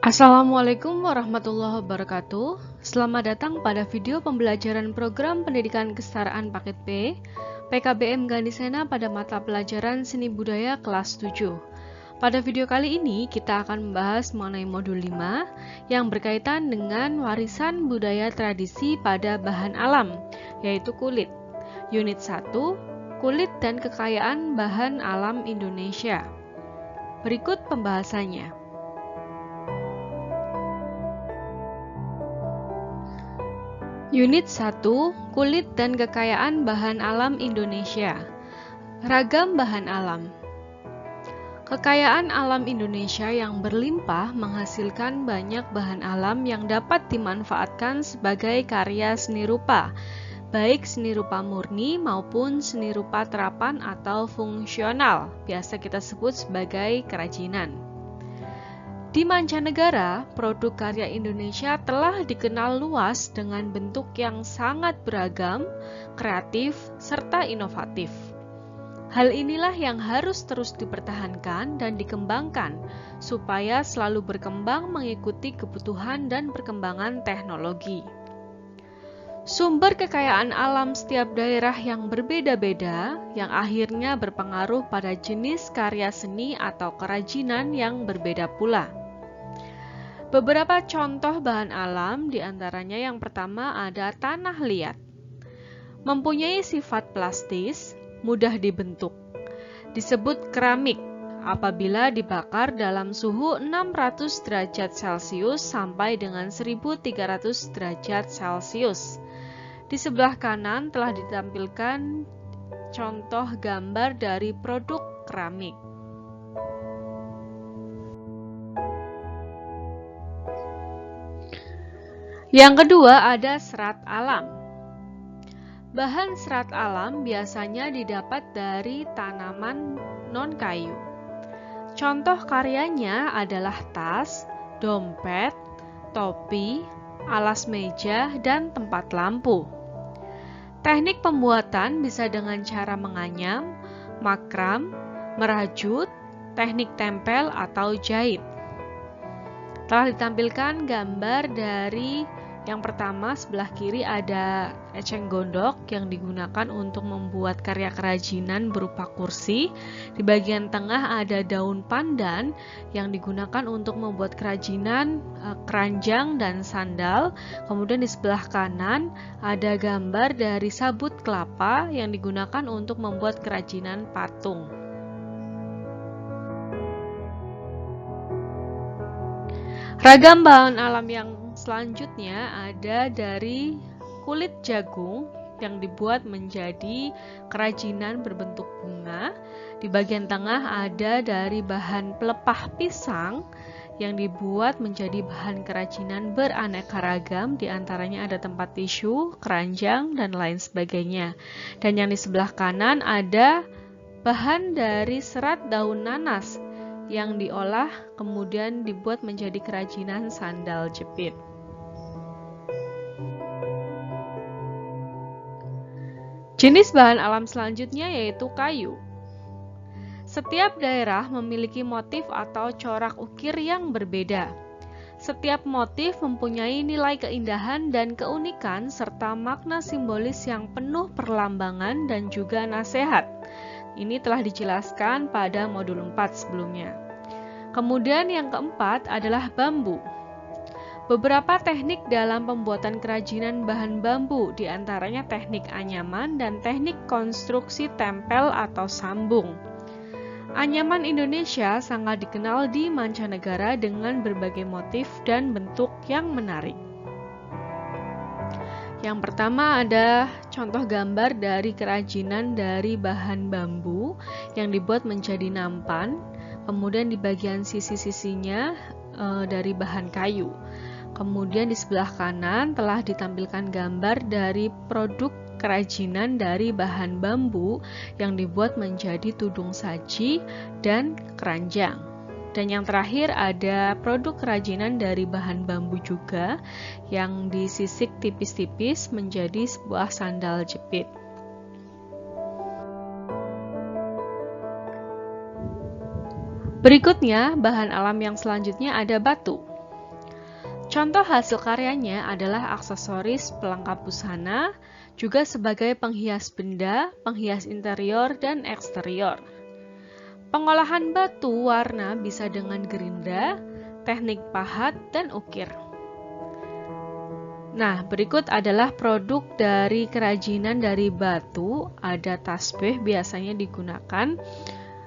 Assalamualaikum warahmatullahi wabarakatuh. Selamat datang pada video pembelajaran program pendidikan kesetaraan paket B PKBM Gandhisena pada mata pelajaran Seni Budaya kelas 7. Pada video kali ini kita akan membahas mengenai modul 5 yang berkaitan dengan warisan budaya tradisi pada bahan alam, yaitu kulit. Unit 1, Kulit dan Kekayaan Bahan Alam Indonesia. Berikut pembahasannya. Unit 1, Kulit dan Kekayaan Bahan Alam Indonesia. Ragam bahan alam. Kekayaan alam Indonesia yang berlimpah menghasilkan banyak bahan alam yang dapat dimanfaatkan sebagai karya seni rupa, baik seni rupa murni maupun seni rupa terapan atau fungsional, biasa kita sebut sebagai kerajinan. Di mancanegara, produk karya Indonesia telah dikenal luas dengan bentuk yang sangat beragam, kreatif, serta inovatif. Hal inilah yang harus terus dipertahankan dan dikembangkan supaya selalu berkembang mengikuti kebutuhan dan perkembangan teknologi. Sumber kekayaan alam setiap daerah yang berbeda-beda, yang akhirnya berpengaruh pada jenis karya seni atau kerajinan yang berbeda pula. Beberapa contoh bahan alam, diantaranya yang pertama ada tanah liat. Mempunyai sifat plastis, mudah dibentuk. Disebut keramik apabila dibakar dalam suhu 600 derajat Celcius sampai dengan 1300 derajat Celcius. Di sebelah kanan telah ditampilkan contoh gambar dari produk keramik. Yang kedua ada serat alam. Bahan serat alam biasanya didapat dari tanaman non-kayu. Contoh karyanya adalah tas, dompet, topi, alas meja, dan tempat lampu. Teknik pembuatan bisa dengan cara menganyam, makram, merajut, teknik tempel, atau jahit. Telah ditampilkan gambar dari yang pertama, sebelah kiri ada eceng gondok yang digunakan untuk membuat karya kerajinan berupa kursi. Di bagian tengah ada daun pandan yang digunakan untuk membuat kerajinan keranjang dan sandal. Kemudian di sebelah kanan ada gambar dari sabut kelapa yang digunakan untuk membuat kerajinan patung. Ragam bahan alam yang selanjutnya ada dari kulit jagung yang dibuat menjadi kerajinan berbentuk bunga. Di bagian tengah ada dari bahan pelepah pisang yang dibuat menjadi bahan kerajinan beraneka ragam, diantaranya ada tempat tisu, keranjang, dan lain sebagainya. Dan yang di sebelah kanan ada bahan dari serat daun nanas yang diolah kemudian dibuat menjadi kerajinan sandal jepit. Jenis bahan alam selanjutnya yaitu kayu. Setiap daerah memiliki motif atau corak ukir yang berbeda. Setiap motif mempunyai nilai keindahan dan keunikan serta makna simbolis yang penuh perlambangan dan juga nasihat. Ini telah dijelaskan pada modul 4 sebelumnya. Kemudian yang keempat adalah bambu. Beberapa teknik dalam pembuatan kerajinan bahan bambu, diantaranya teknik anyaman dan teknik konstruksi tempel atau sambung. Anyaman Indonesia sangat dikenal di mancanegara dengan berbagai motif dan bentuk yang menarik. Yang pertama ada contoh gambar dari kerajinan dari bahan bambu yang dibuat menjadi nampan, kemudian di bagian sisi-sisinya dari bahan kayu. Kemudian di sebelah kanan telah ditampilkan gambar dari produk kerajinan dari bahan bambu yang dibuat menjadi tudung saji dan keranjang. Dan yang terakhir ada produk kerajinan dari bahan bambu juga yang disisik tipis-tipis menjadi sebuah sandal jepit. Berikutnya, bahan alam yang selanjutnya ada batu. Contoh hasil karyanya adalah aksesoris pelengkap busana, juga sebagai penghias benda, penghias interior dan eksterior. Pengolahan batu warna bisa dengan gerinda, teknik pahat, dan ukir. Nah, berikut adalah produk dari kerajinan dari batu. Ada tasbih biasanya digunakan.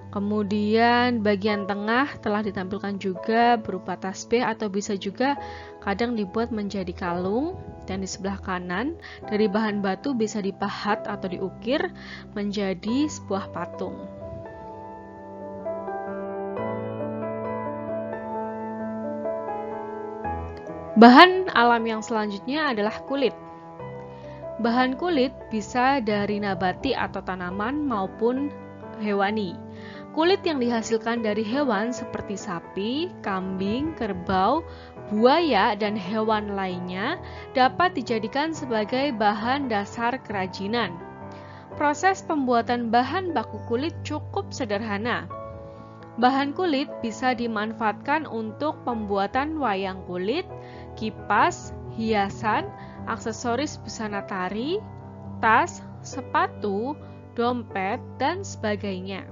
Kemudian bagian tengah telah ditampilkan juga berupa tasbih atau bisa juga kadang dibuat menjadi kalung. Dan di sebelah kanan dari bahan batu bisa dipahat atau diukir menjadi sebuah patung. Bahan alam yang selanjutnya adalah kulit. Bahan kulit bisa dari nabati atau tanaman maupun hewani. Kulit yang dihasilkan dari hewan seperti sapi, kambing, kerbau, buaya, dan hewan lainnya dapat dijadikan sebagai bahan dasar kerajinan. Proses pembuatan bahan baku kulit cukup sederhana. Bahan kulit bisa dimanfaatkan untuk pembuatan wayang kulit, kipas, hiasan, aksesoris busana tari, tas, sepatu, dompet, dan sebagainya.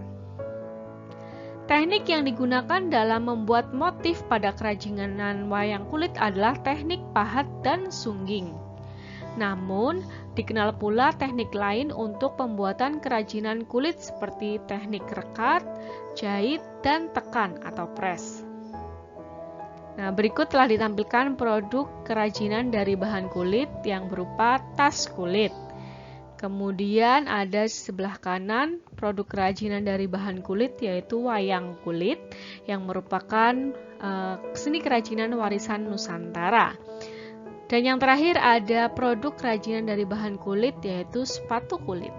Teknik yang digunakan dalam membuat motif pada kerajinan wayang kulit adalah teknik pahat dan sungging. Namun, dikenal pula teknik lain untuk pembuatan kerajinan kulit seperti teknik rekat, jahit, dan tekan atau press. Nah, berikut telah ditampilkan produk kerajinan dari bahan kulit yang berupa tas kulit. Kemudian ada di sebelah kanan produk kerajinan dari bahan kulit yaitu wayang kulit yang merupakan seni kerajinan warisan Nusantara. Dan yang terakhir ada produk kerajinan dari bahan kulit yaitu sepatu kulit.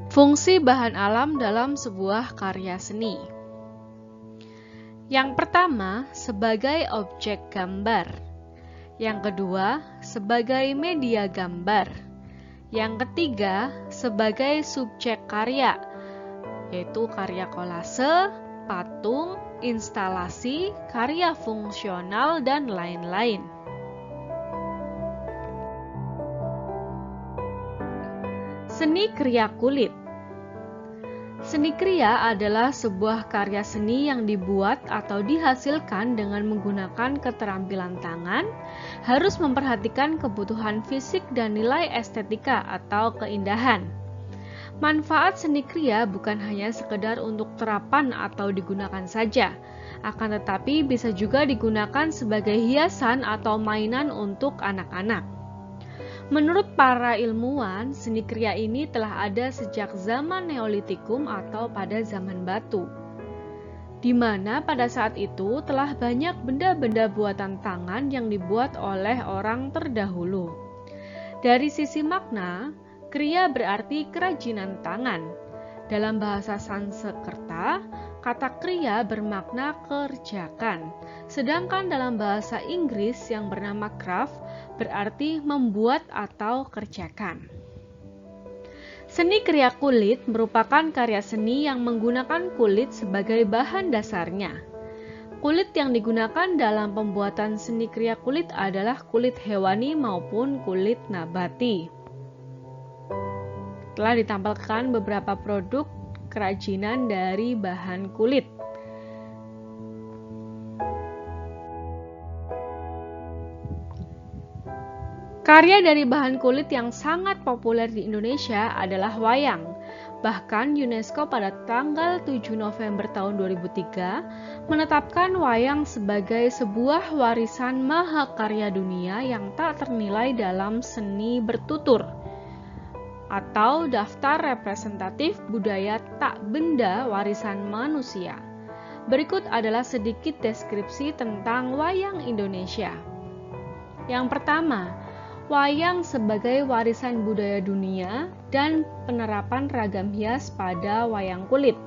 Fungsi bahan alam dalam sebuah karya seni. Yang pertama, sebagai objek gambar. Yang kedua, sebagai media gambar. Yang ketiga, sebagai subjek karya, yaitu karya kolase, patung, instalasi, karya fungsional, dan lain-lain. Seni kriya kulit. Seni kriya adalah sebuah karya seni yang dibuat atau dihasilkan dengan menggunakan keterampilan tangan, harus memperhatikan kebutuhan fisik dan nilai estetika atau keindahan. Manfaat seni kriya bukan hanya sekedar untuk terapan atau digunakan saja, akan tetapi bisa juga digunakan sebagai hiasan atau mainan untuk anak-anak. Menurut para ilmuwan, seni kriya ini telah ada sejak zaman Neolitikum atau pada zaman batu, di mana pada saat itu telah banyak benda-benda buatan tangan yang dibuat oleh orang terdahulu. Dari sisi makna, kriya berarti kerajinan tangan. Dalam bahasa Sanskerta, kata kriya bermakna kerjakan, sedangkan dalam bahasa Inggris yang bernama craft berarti membuat atau kerjakan. Seni kriya kulit merupakan karya seni yang menggunakan kulit sebagai bahan dasarnya. Kulit yang digunakan dalam pembuatan seni kriya kulit adalah kulit hewani maupun kulit nabati. Telah ditampilkan beberapa produk kerajinan dari bahan kulit. Karya dari bahan kulit yang sangat populer di Indonesia adalah wayang. Bahkan UNESCO pada tanggal 7 November tahun 2003 menetapkan wayang sebagai sebuah warisan mahakarya dunia yang tak ternilai dalam seni bertutur atau daftar representatif budaya tak benda warisan manusia. Berikut adalah sedikit deskripsi tentang wayang Indonesia. Yang pertama, wayang sebagai warisan budaya dunia dan penerapan ragam hias pada wayang kulit.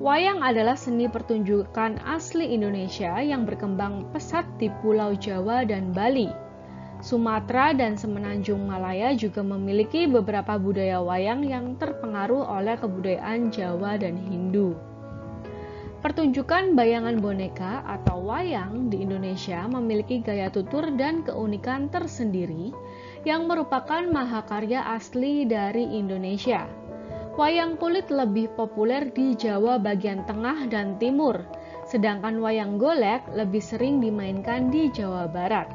Wayang adalah seni pertunjukan asli Indonesia yang berkembang pesat di Pulau Jawa dan Bali. Sumatera dan Semenanjung Malaya juga memiliki beberapa budaya wayang yang terpengaruh oleh kebudayaan Jawa dan Hindu. Pertunjukan bayangan boneka atau wayang di Indonesia memiliki gaya tutur dan keunikan tersendiri yang merupakan mahakarya asli dari Indonesia. Wayang kulit lebih populer di Jawa bagian tengah dan timur, sedangkan wayang golek lebih sering dimainkan di Jawa Barat.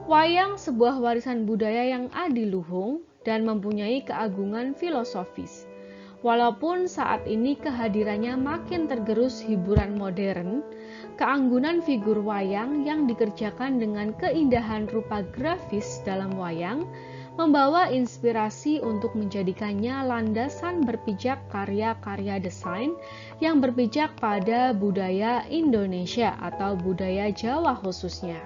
Wayang sebuah warisan budaya yang adiluhung dan mempunyai keagungan filosofis. Walaupun saat ini kehadirannya makin tergerus hiburan modern, keanggunan figur wayang yang dikerjakan dengan keindahan rupa grafis dalam wayang membawa inspirasi untuk menjadikannya landasan berpijak karya-karya desain yang berpijak pada budaya Indonesia atau budaya Jawa khususnya.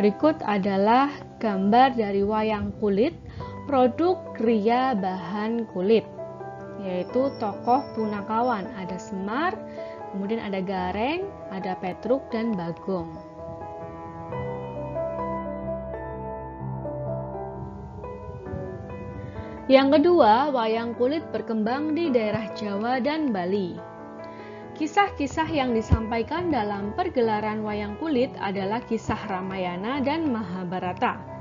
Berikut adalah gambar dari wayang kulit produk kriya bahan kulit, yaitu tokoh punakawan. Ada Semar, kemudian ada Gareng, ada Petruk, dan Bagong. Yang kedua, wayang kulit berkembang di daerah Jawa dan Bali. Kisah-kisah yang disampaikan dalam pergelaran wayang kulit adalah kisah Ramayana dan Mahabharata.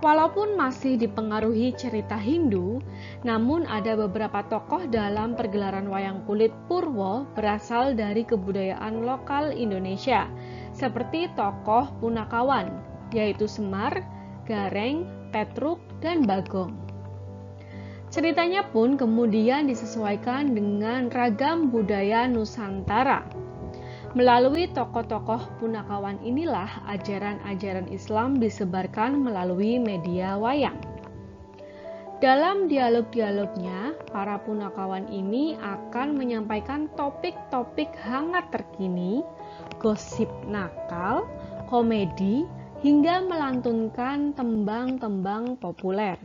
Walaupun masih dipengaruhi cerita Hindu, namun ada beberapa tokoh dalam pergelaran wayang kulit Purwo berasal dari kebudayaan lokal Indonesia, seperti tokoh punakawan, yaitu Semar, Gareng, Petruk, dan Bagong. Ceritanya pun kemudian disesuaikan dengan ragam budaya Nusantara. Melalui tokoh-tokoh punakawan inilah ajaran-ajaran Islam disebarkan melalui media wayang. Dalam dialog-dialognya, para punakawan ini akan menyampaikan topik-topik hangat terkini, gosip nakal, komedi, hingga melantunkan tembang-tembang populer.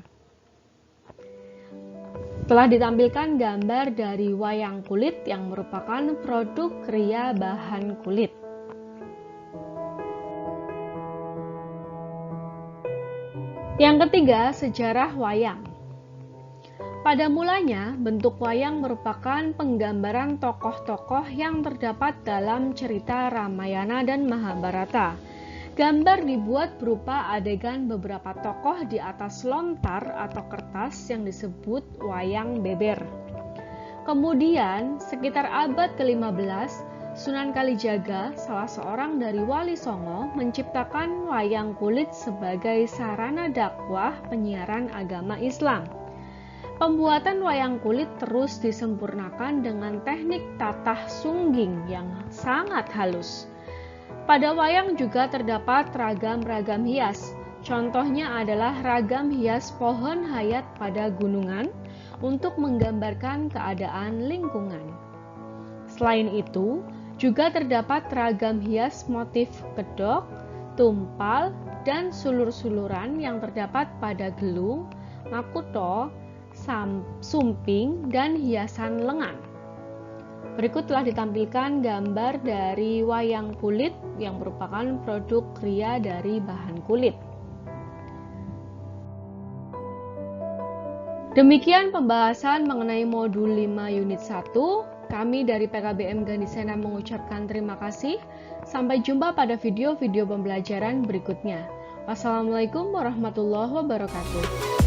Telah ditampilkan gambar dari wayang kulit yang merupakan produk kriya bahan kulit. Yang ketiga, sejarah wayang. Pada mulanya, bentuk wayang merupakan penggambaran tokoh-tokoh yang terdapat dalam cerita Ramayana dan Mahabharata. Gambar dibuat berupa adegan beberapa tokoh di atas lontar atau kertas yang disebut wayang beber. Kemudian, sekitar abad ke-15, Sunan Kalijaga, salah seorang dari Wali Songo, menciptakan wayang kulit sebagai sarana dakwah penyiaran agama Islam. Pembuatan wayang kulit terus disempurnakan dengan teknik tatah sungging yang sangat halus. Pada wayang juga terdapat ragam-ragam hias. Contohnya adalah ragam hias pohon hayat pada gunungan untuk menggambarkan keadaan lingkungan. Selain itu, juga terdapat ragam hias motif kedok, tumpal, dan sulur-suluran yang terdapat pada gelung, makuto, sumping, dan hiasan lengan. Berikut telah ditampilkan gambar dari wayang kulit yang merupakan produk kriya dari bahan kulit. Demikian pembahasan mengenai modul 5 unit 1. Kami dari PKBM Gandhisena mengucapkan terima kasih. Sampai jumpa pada video-video pembelajaran berikutnya. Wassalamualaikum warahmatullahi wabarakatuh.